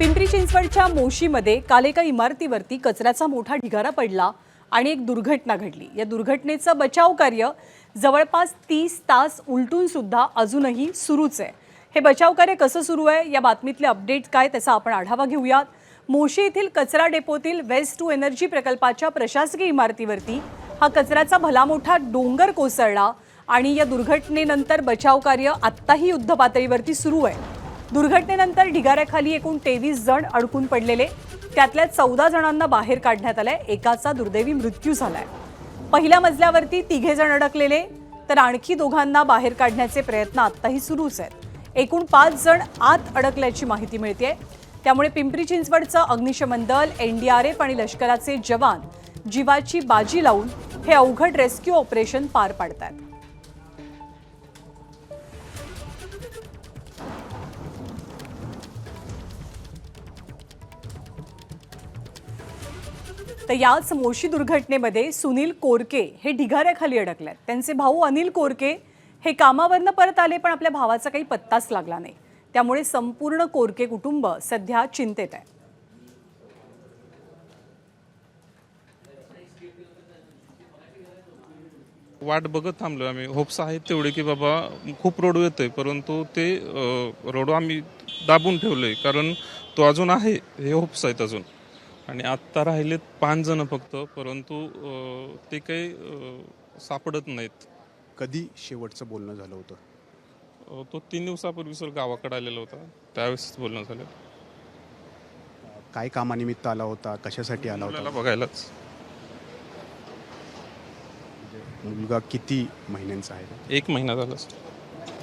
पिंपरी चिंचवडच्या मोशीमध्ये काल एका इमारतीवरती कचऱ्याचा मोठा ढिगारा पडला आणि एक दुर्घटना घडली। या दुर्घटनेचं बचाव कार्य जवळपास 30 तास उलटून सुद्धा अजूनही सुरूच आहे। हे बचाव कार्य कसं सुरू आहे या बातमीतले अपडेट काय त्याचा आपण आढावा घेऊयात। मोशी येथील कचरा डेपोतील वेस्ट टू एनर्जी प्रकल्पाच्या प्रशासकीय इमारतीवरती हा कचऱ्याचा भला मोठा डोंगर कोसळला आणि या दुर्घटनेनंतर बचाव कार्य आत्ताही युद्धपातळीवरती सुरू आहे। दुर्घटनेनंतर ढिगाऱ्याखाली एकूण 23 जण अडकून पडलेले, त्यातल्या 14 जणांना बाहेर काढण्यात आलंय। एकाचा दुर्दैवी मृत्यू झालाय। पहिल्या मजल्यावरती 3 जण अडकलेले, तर आणखी 2 बाहेर काढण्याचे प्रयत्न आत्ताही सुरूच आहेत। एकूण 5 जण आत अडकल्याची माहिती मिळते। त्यामुळे पिंपरी चिंचवडचं अग्निशमन दल, एनडीआरएफ आणि लष्कराचे जवान जीवाची बाजी लावून हे अवघड रेस्क्यू ऑपरेशन पार पाडतात। तर याच मोशी दुर्घटनेमध्ये सुनील कोरके हे ढिगाऱ्याखाली अडकलेत। त्यांचे भाऊ अनिल कोरके हे कामावरनं परत आले, पण आपल्या भावाचा काही पत्ताच लागला नाही। त्यामुळे संपूर्ण कोरके कुटुंब सध्या चिंतेत आहे। वाट बघत थांबलो आम्ही। होप्स आहेत तेवढे की बाबा खूप रोड येतोय, परंतु ते रोड आम्ही दाबून ठेवलंय, कारण तो अजून आहे, हे होप्स आहेत अजून। आणि आत्ता राहिलेत 5 जण फक्त, परंतु ते काही सापडत नाहीत। कधी शेवटचं बोलणं झालं होतं? तो 3 दिवसापूर्वी सर गावाकडे आलेला होता, त्यावेळेस बोलणं झालं। काय कामानिमित्त आला होता? कशासाठी आला होता? मुलाला बघायलाच। मुलगा किती महिन्यांचा आहे? 1 महिना झाला सर।